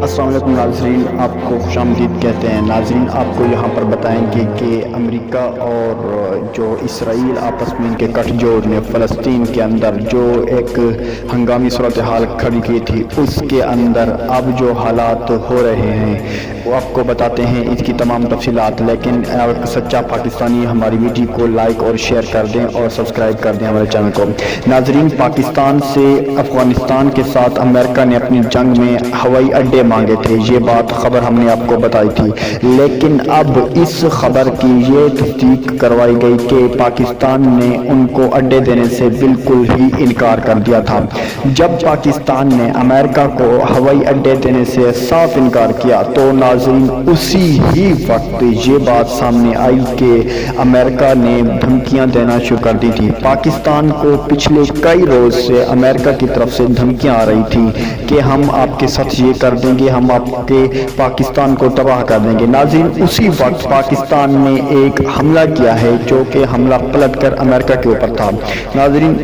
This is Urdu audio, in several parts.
السلام علیکم ناظرین، آپ کو خوش آمدید کہتے ہیں۔ ناظرین، آپ کو یہاں پر بتائیں گے کہ امریکہ اور جو اسرائیل آپس میں ان کے گٹھ جوڑ نے فلسطین کے اندر جو ایک ہنگامی صورتحال کھڑی کی تھی، اس کے اندر اب جو حالات ہو رہے ہیں وہ آپ کو بتاتے ہیں اس کی تمام تفصیلات۔ لیکن سچا پاکستانی ہماری ویڈیو کو لائک اور شیئر کر دیں اور سبسکرائب کر دیں ہمارے چینل کو۔ ناظرین، پاکستان سے افغانستان کے ساتھ امریکہ نے اپنی جنگ میں ہوائی اڈے مانگے تھے، یہ بات خبر ہم نے آپ کو بتائی تھی، لیکن اب اس خبر کی یہ تصدیق کروائی گئی کہ پاکستان نے ان کو اڈے دینے سے بالکل ہی انکار کر دیا تھا۔ جب پاکستان نے امریکہ کو ہوائی اڈے دینے سے صاف انکار کیا تو ناظرین اسی ہی وقت یہ بات سامنے آئی کہ امریکہ نے دھمکیاں دینا شروع کر دی تھی۔ پاکستان کو پچھلے کئی روز سے امریکہ کی طرف سے دھمکیاں آ رہی تھیں کہ ہم آپ کے ساتھ یہ کر دیں گے، ہم آپ کے پاکستان کو تباہ کر دیں گے۔ ناظرین، اسی وقت پاکستان نے ایک حملہ کیا ہے جو کہ حملہ پلٹ کر امریکہ کے اوپر تھا۔ ناظرین،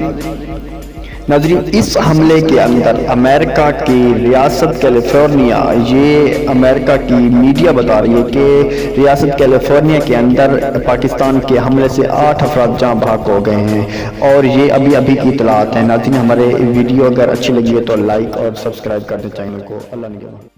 اس حملے کے اندر امریکہ کی ریاست کیلیفورنیا، یہ امریکہ کی میڈیا بتا رہی ہے کہ ریاست کیلیفورنیا کے اندر پاکستان کے حملے سے 8 افراد جاں بحق ہو گئے ہیں، اور یہ ابھی کی اطلاعات ہیں۔ ناظرین، ہمارے ویڈیو اگر اچھی لگی ہے تو لائک اور سبسکرائب کر دیں چینل کو۔ اللہ نگہبان۔